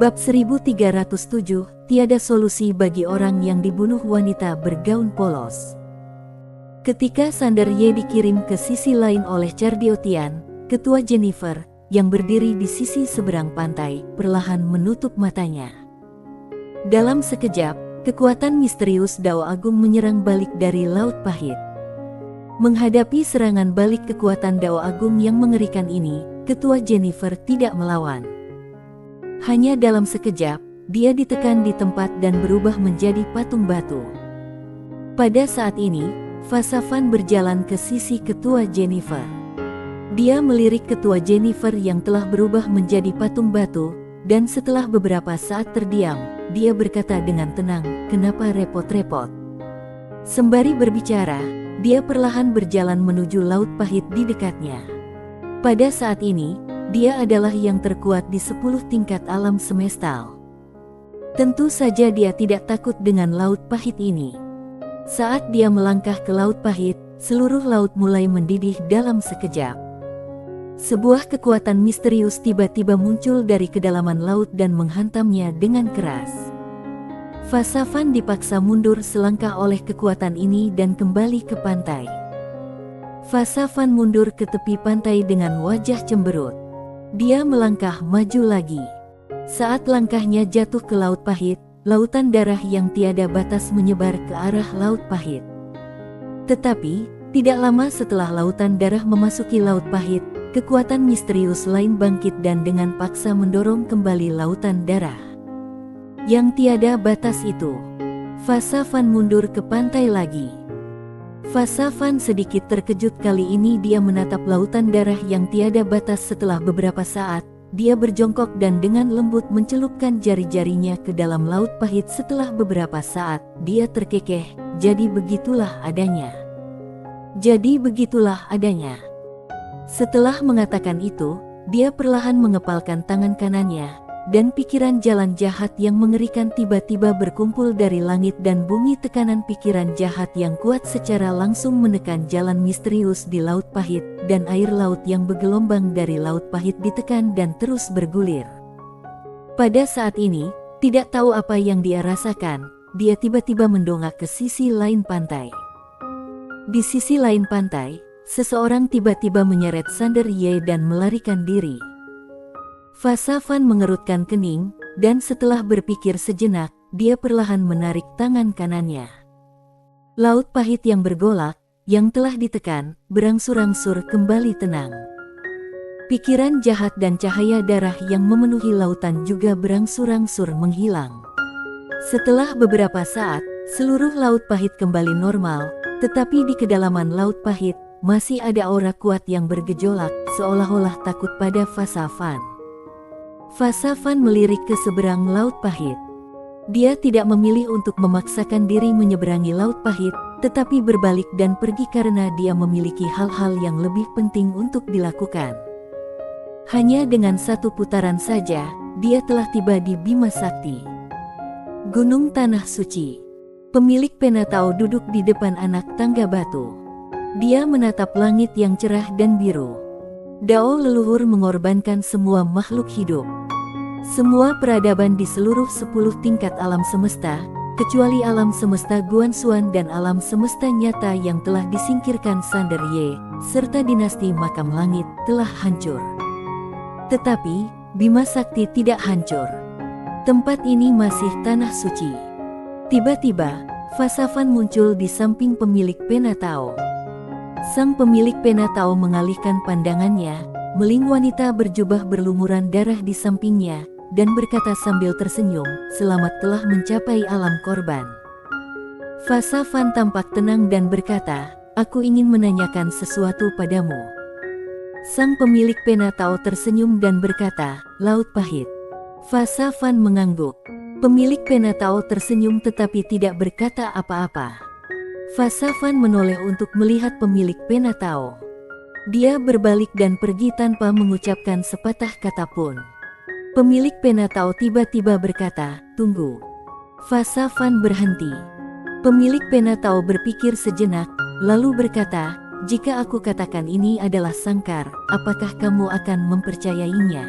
Bab 1307, tiada solusi bagi orang yang dibunuh wanita bergaun polos. Ketika Sander Ye dikirim ke sisi lain oleh Chardiotian, ketua Jennifer, yang berdiri di sisi seberang pantai, perlahan menutup matanya. Dalam sekejap, kekuatan misterius Dao Agung menyerang balik dari Laut Pahit. Menghadapi serangan balik kekuatan Dao Agung yang mengerikan ini, ketua Jennifer tidak melawan. Hanya dalam sekejap, dia ditekan di tempat dan berubah menjadi patung batu. Pada saat ini, Fasafan berjalan ke sisi ketua Jennifer. Dia melirik ketua Jennifer yang telah berubah menjadi patung batu, dan setelah beberapa saat terdiam, dia berkata dengan tenang, "Kenapa repot-repot?" Sembari berbicara, dia perlahan berjalan menuju Laut Pahit di dekatnya. Pada saat ini, dia adalah yang terkuat di 10 tingkat alam semestal. Tentu saja dia tidak takut dengan Laut Pahit ini. Saat dia melangkah ke Laut Pahit, seluruh laut mulai mendidih dalam sekejap. Sebuah kekuatan misterius tiba-tiba muncul dari kedalaman laut dan menghantamnya dengan keras. Fasafan dipaksa mundur selangkah oleh kekuatan ini dan kembali ke pantai. Fasafan mundur ke tepi pantai dengan wajah cemberut. Dia melangkah maju lagi. Saat langkahnya jatuh ke Laut Pahit, lautan darah yang tiada batas menyebar ke arah Laut Pahit. Tetapi, tidak lama setelah lautan darah memasuki Laut Pahit, kekuatan misterius lain bangkit dan dengan paksa mendorong kembali lautan darah yang tiada batas itu. Fasafan mundur ke pantai lagi. Fasafan sedikit terkejut. Kali ini dia menatap lautan darah yang tiada batas. Setelah beberapa saat, dia berjongkok dan dengan lembut mencelupkan jari-jarinya ke dalam Laut Pahit. Setelah beberapa saat, dia terkekeh, "Jadi begitulah adanya. Jadi begitulah adanya." Setelah mengatakan itu, dia perlahan mengepalkan tangan kanannya, dan pikiran jalan jahat yang mengerikan tiba-tiba berkumpul dari langit dan bumi. Tekanan pikiran jahat yang kuat secara langsung menekan jalan misterius di Laut Pahit, dan air laut yang bergelombang dari Laut Pahit ditekan dan terus bergulir. Pada saat ini, tidak tahu apa yang dia rasakan, dia tiba-tiba mendongak ke sisi lain pantai. Di sisi lain pantai, seseorang tiba-tiba menyeret Sander Ye dan melarikan diri. Fasafan mengerutkan kening, dan setelah berpikir sejenak, dia perlahan menarik tangan kanannya. Laut Pahit yang bergolak, yang telah ditekan, berangsur-angsur kembali tenang. Pikiran jahat dan cahaya darah yang memenuhi lautan juga berangsur-angsur menghilang. Setelah beberapa saat, seluruh Laut Pahit kembali normal, tetapi di kedalaman Laut Pahit, masih ada aura kuat yang bergejolak, seolah-olah takut pada Fasafan. Fasafan melirik ke seberang Laut Pahit. Dia tidak memilih untuk memaksakan diri menyeberangi Laut Pahit, tetapi berbalik dan pergi karena dia memiliki hal-hal yang lebih penting untuk dilakukan. Hanya dengan satu putaran saja, dia telah tiba di Bima Sakti, Gunung Tanah Suci. Pemilik Penatau duduk di depan anak tangga batu. Dia menatap langit yang cerah dan biru. Dao leluhur mengorbankan semua makhluk hidup. Semua peradaban di seluruh 10 tingkat alam semesta, kecuali alam semesta Guanxuan dan alam semesta nyata yang telah disingkirkan Sander Ye, serta dinasti Makam Langit, telah hancur. Tetapi, Bima Sakti tidak hancur. Tempat ini masih tanah suci. Tiba-tiba, Fasafan muncul di samping pemilik Penatau. Sang pemilik Penatau mengalihkan pandangannya, melihat wanita berjubah berlumuran darah di sampingnya, dan berkata sambil tersenyum, "Selamat telah mencapai alam korban." Fasafan tampak tenang dan berkata, "Aku ingin menanyakan sesuatu padamu." Sang pemilik Penatau tersenyum dan berkata, "Laut Pahit." Fasafan mengangguk. Pemilik Penatau tersenyum tetapi tidak berkata apa-apa. Fasafan menoleh untuk melihat pemilik Penatau. Dia berbalik dan pergi tanpa mengucapkan sepatah kata pun. Pemilik Penatau tiba-tiba berkata, "Tunggu." Fasafan berhenti. Pemilik Penatau berpikir sejenak, lalu berkata, "Jika aku katakan ini adalah sangkar, apakah kamu akan mempercayainya?"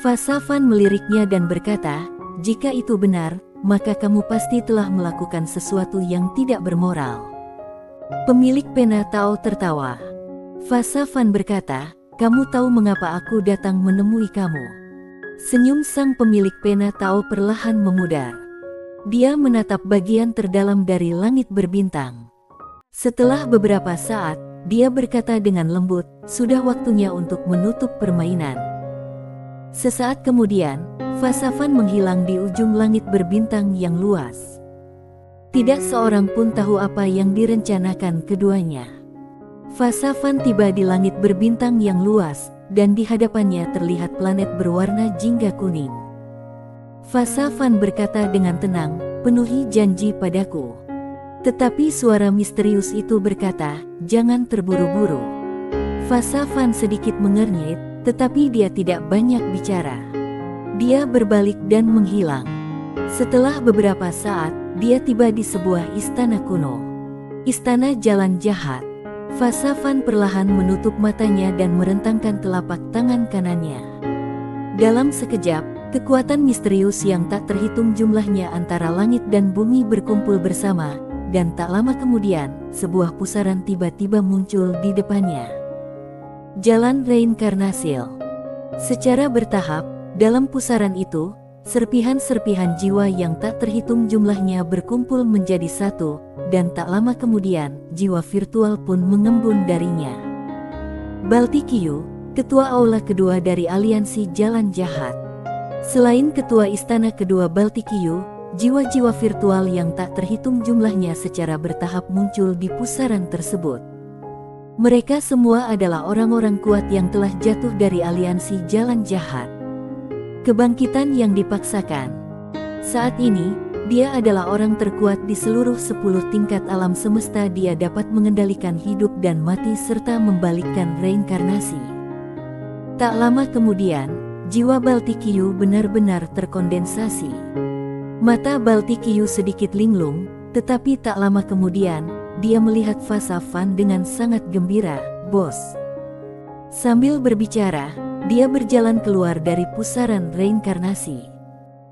Fasafan meliriknya dan berkata, "Jika itu benar, maka kamu pasti telah melakukan sesuatu yang tidak bermoral." Pemilik pena Tao tertawa. Fasafan berkata, "Kamu tahu mengapa aku datang menemui kamu?" Senyum sang pemilik pena Tao perlahan memudar. Dia menatap bagian terdalam dari langit berbintang. Setelah beberapa saat, dia berkata dengan lembut, "Sudah waktunya untuk menutup permainan." Sesaat kemudian, Fasafan menghilang di ujung langit berbintang yang luas. Tidak seorang pun tahu apa yang direncanakan keduanya. Fasafan tiba di langit berbintang yang luas, dan di hadapannya terlihat planet berwarna jingga kuning. Fasafan berkata dengan tenang, "Penuhi janji padaku." Tetapi suara misterius itu berkata, "Jangan terburu-buru." Fasafan sedikit mengernyit, tetapi dia tidak banyak bicara. Dia berbalik dan menghilang. Setelah beberapa saat, dia tiba di sebuah istana kuno. Istana Jalan Jahat. Fasafan perlahan menutup matanya dan merentangkan telapak tangan kanannya. Dalam sekejap, kekuatan misterius yang tak terhitung jumlahnya antara langit dan bumi berkumpul bersama, dan tak lama kemudian, sebuah pusaran tiba-tiba muncul di depannya. Jalan Reinkarnasil. Secara bertahap, dalam pusaran itu, serpihan-serpihan jiwa yang tak terhitung jumlahnya berkumpul menjadi satu, dan tak lama kemudian, jiwa virtual pun mengembun darinya. Baltikiyu, ketua aula kedua dari aliansi Jalan Jahat. Selain ketua istana kedua Baltikiyu, jiwa-jiwa virtual yang tak terhitung jumlahnya secara bertahap muncul di pusaran tersebut. Mereka semua adalah orang-orang kuat yang telah jatuh dari aliansi Jalan Jahat. Kebangkitan yang dipaksakan. Saat ini, dia adalah orang terkuat di seluruh 10 tingkat alam semesta. Dia dapat mengendalikan hidup dan mati serta membalikkan reinkarnasi. Tak lama kemudian, jiwa Baltikiyu benar-benar terkondensasi. Mata Baltikiyu sedikit linglung, tetapi tak lama kemudian, dia melihat Fasafan dengan sangat gembira, "Bos." Sambil berbicara, dia berjalan keluar dari pusaran reinkarnasi.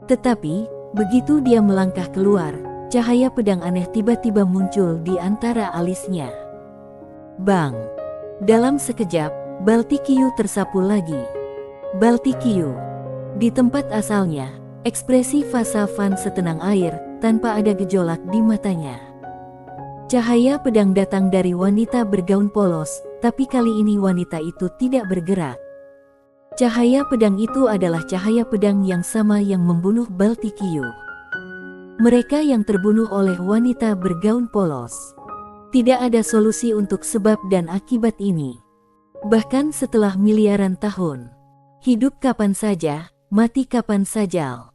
Tetapi, begitu dia melangkah keluar, cahaya pedang aneh tiba-tiba muncul di antara alisnya. Bang! Dalam sekejap, Baltikiyu tersapu lagi. Baltikiyu. Di tempat asalnya, ekspresi Fasafan setenang air, tanpa ada gejolak di matanya. Cahaya pedang datang dari wanita bergaun polos, tapi kali ini wanita itu tidak bergerak. Cahaya pedang itu adalah cahaya pedang yang sama yang membunuh Baltikiyu. Mereka yang terbunuh oleh wanita bergaun polos. Tidak ada solusi untuk sebab dan akibat ini. Bahkan setelah miliaran tahun. Hidup kapan saja, mati kapan saja.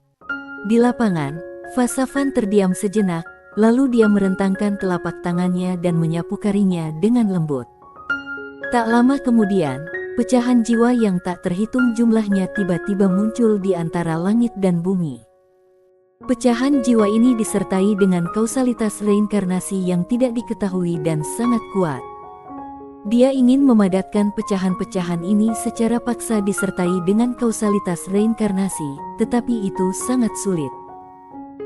Di lapangan, Fasafan terdiam sejenak, lalu dia merentangkan telapak tangannya dan menyapu karinya dengan lembut. Tak lama kemudian, pecahan jiwa yang tak terhitung jumlahnya tiba-tiba muncul di antara langit dan bumi. Pecahan jiwa ini disertai dengan kausalitas reinkarnasi yang tidak diketahui dan sangat kuat. Dia ingin memadatkan pecahan-pecahan ini secara paksa disertai dengan kausalitas reinkarnasi, tetapi itu sangat sulit.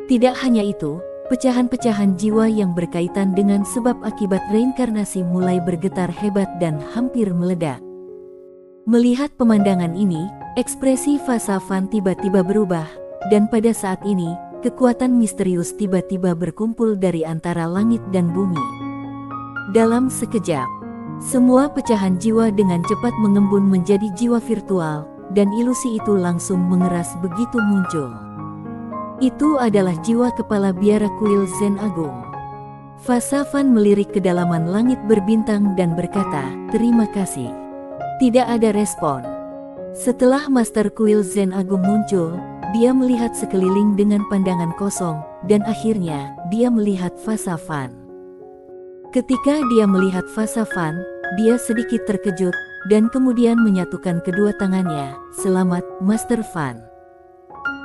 Tidak hanya itu, pecahan-pecahan jiwa yang berkaitan dengan sebab akibat reinkarnasi mulai bergetar hebat dan hampir meledak. Melihat pemandangan ini, ekspresi Fasafan tiba-tiba berubah, dan pada saat ini, kekuatan misterius tiba-tiba berkumpul dari antara langit dan bumi. Dalam sekejap, semua pecahan jiwa dengan cepat mengembun menjadi jiwa virtual, dan ilusi itu langsung mengeras begitu muncul. Itu adalah jiwa kepala biara kuil Zen Agung. Fasafan melirik kedalaman langit berbintang dan berkata, "Terima kasih." Tidak ada respon. Setelah Master Kuil Zen Agung muncul, dia melihat sekeliling dengan pandangan kosong, dan akhirnya, dia melihat Fasafan. Ketika dia melihat Fasafan, dia sedikit terkejut, dan kemudian menyatukan kedua tangannya, "Selamat, Master Fan."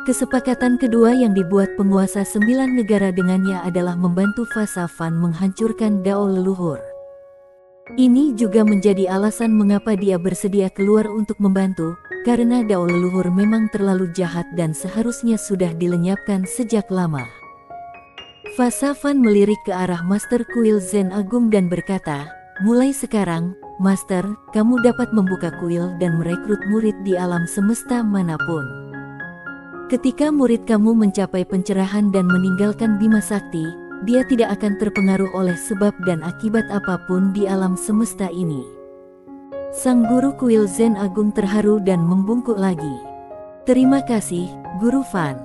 Kesepakatan kedua yang dibuat penguasa 9 negara dengannya adalah membantu Fasafan menghancurkan Dao leluhur. Ini juga menjadi alasan mengapa dia bersedia keluar untuk membantu, karena dao leluhur memang terlalu jahat dan seharusnya sudah dilenyapkan sejak lama. Fa Safan melirik ke arah Master Kuil Zen Agung dan berkata, mulai sekarang, Master, kamu dapat membuka kuil dan merekrut murid di alam semesta manapun. Ketika murid kamu mencapai pencerahan dan meninggalkan Bima Sakti, dia tidak akan terpengaruh oleh sebab dan akibat apapun di alam semesta ini. Sang guru kuil Zen Agung terharu dan membungkuk lagi. Terima kasih, Guru Fan.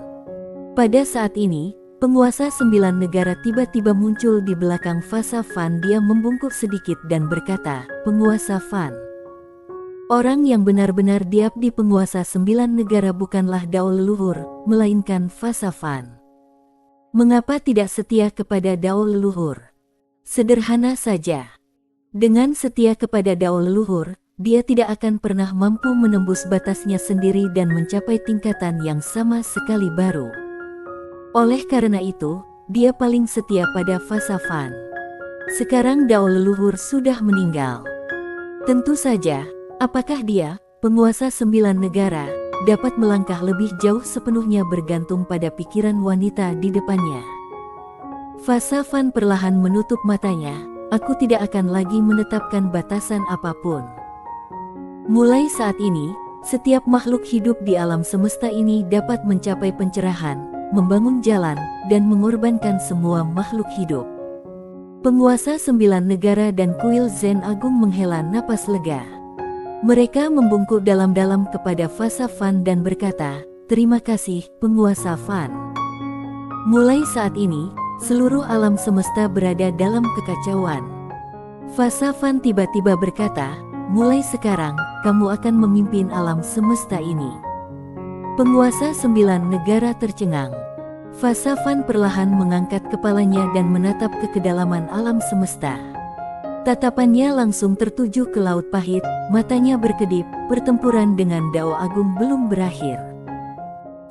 Pada saat ini, penguasa 9 negara tiba-tiba muncul di belakang Fa Safan. Dia membungkuk sedikit dan berkata, Penguasa Fan. Orang yang benar-benar diabdi penguasa 9 negara bukanlah dao leluhur, melainkan Fa Safan. Mengapa tidak setia kepada dao leluhur? Sederhana saja. Dengan setia kepada dao leluhur, dia tidak akan pernah mampu menembus batasnya sendiri dan mencapai tingkatan yang sama sekali baru. Oleh karena itu, dia paling setia pada Fa Safan. Sekarang dao leluhur sudah meninggal. Tentu saja, apakah dia, penguasa 9 negara, dapat melangkah lebih jauh sepenuhnya bergantung pada pikiran wanita di depannya. Fa Safan perlahan menutup matanya. Aku tidak akan lagi menetapkan batasan apapun. Mulai saat ini, setiap makhluk hidup di alam semesta ini dapat mencapai pencerahan, membangun jalan, dan mengorbankan semua makhluk hidup. Penguasa 9 negara dan kuil Zen Agung menghela napas lega. Mereka membungkuk dalam-dalam kepada Fa Safan dan berkata, terima kasih, Penguasa Fan. Mulai saat ini, seluruh alam semesta berada dalam kekacauan. Fa Safan tiba-tiba berkata, mulai sekarang, kamu akan memimpin alam semesta ini. Penguasa 9 negara tercengang. Fa Safan perlahan mengangkat kepalanya dan menatap ke kedalaman alam semesta. Tatapannya langsung tertuju ke Laut Pahit, matanya berkedip, pertempuran dengan Dao Agung belum berakhir.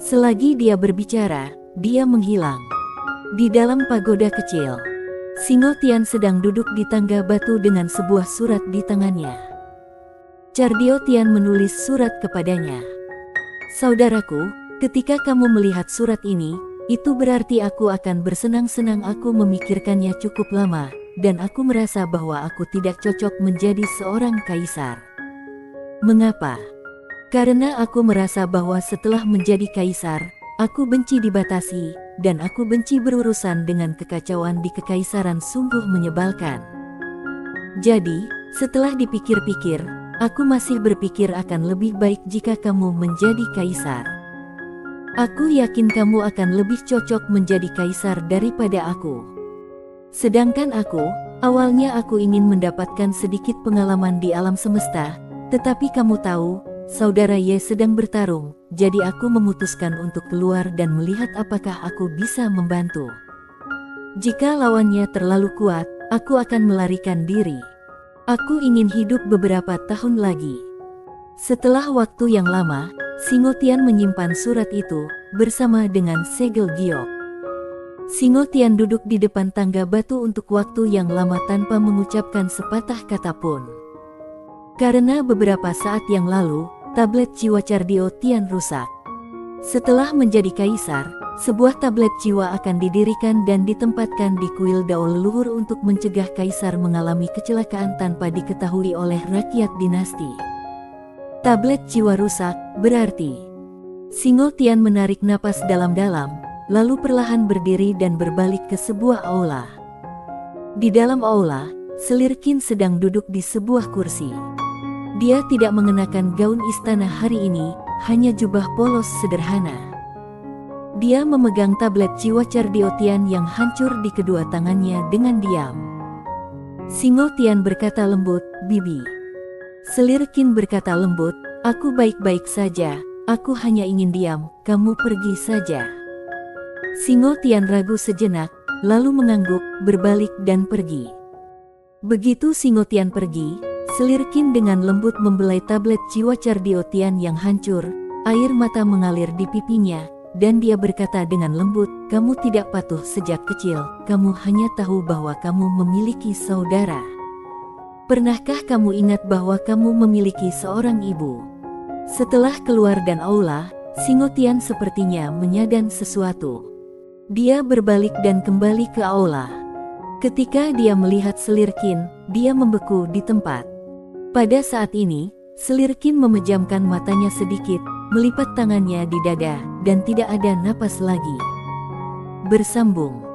Selagi dia berbicara, dia menghilang. Di dalam pagoda kecil, Singo Tian sedang duduk di tangga batu dengan sebuah surat di tangannya. Cardio Tian menulis surat kepadanya. Saudaraku, ketika kamu melihat surat ini, itu berarti aku akan bersenang-senang. Aku memikirkannya cukup lama, dan aku merasa bahwa aku tidak cocok menjadi seorang kaisar. Mengapa? Karena aku merasa bahwa setelah menjadi kaisar, aku benci dibatasi, dan aku benci berurusan dengan kekacauan di kekaisaran sungguh menyebalkan. Jadi, setelah dipikir-pikir, aku masih berpikir akan lebih baik jika kamu menjadi kaisar. Aku yakin kamu akan lebih cocok menjadi kaisar daripada aku. Sedangkan aku, awalnya aku ingin mendapatkan sedikit pengalaman di alam semesta, tetapi kamu tahu, Saudara Ye sedang bertarung, jadi aku memutuskan untuk keluar dan melihat apakah aku bisa membantu. Jika lawannya terlalu kuat, aku akan melarikan diri. Aku ingin hidup beberapa tahun lagi. Setelah waktu yang lama, Singo Tian menyimpan surat itu, bersama dengan segel giok. Singo Tian duduk di depan tangga batu untuk waktu yang lama tanpa mengucapkan sepatah kata pun. Karena beberapa saat yang lalu, tablet jiwa Cardio Tian rusak. Setelah menjadi kaisar, sebuah tablet jiwa akan didirikan dan ditempatkan di kuil Dao leluhur untuk mencegah kaisar mengalami kecelakaan tanpa diketahui oleh rakyat dinasti. Tablet jiwa rusak, berarti. Singo Tian menarik napas dalam-dalam, lalu perlahan berdiri dan berbalik ke sebuah aula. Di dalam aula, Selirkin sedang duduk di sebuah kursi. Dia tidak mengenakan gaun istana hari ini, hanya jubah polos sederhana. Dia memegang tablet jiwa Cardio Tian yang hancur di kedua tangannya dengan diam. Singo Tian berkata lembut, Bibi. Selirkin berkata lembut, aku baik-baik saja, aku hanya ingin diam, kamu pergi saja. Singo Tian ragu sejenak, lalu mengangguk, berbalik dan pergi. Begitu Singo Tian pergi, Selirkin dengan lembut membelai tablet jiwa Cardio Tian yang hancur, air mata mengalir di pipinya, dan dia berkata dengan lembut, kamu tidak patuh sejak kecil, kamu hanya tahu bahwa kamu memiliki saudara. Pernahkah kamu ingat bahwa kamu memiliki seorang ibu? Setelah keluar dan aula, Singotian sepertinya menyadari sesuatu. Dia berbalik dan kembali ke aula. Ketika dia melihat Slirkin, dia membeku di tempat. Pada saat ini, Slirkin memejamkan matanya sedikit, melipat tangannya di dada, dan tidak ada napas lagi. Bersambung.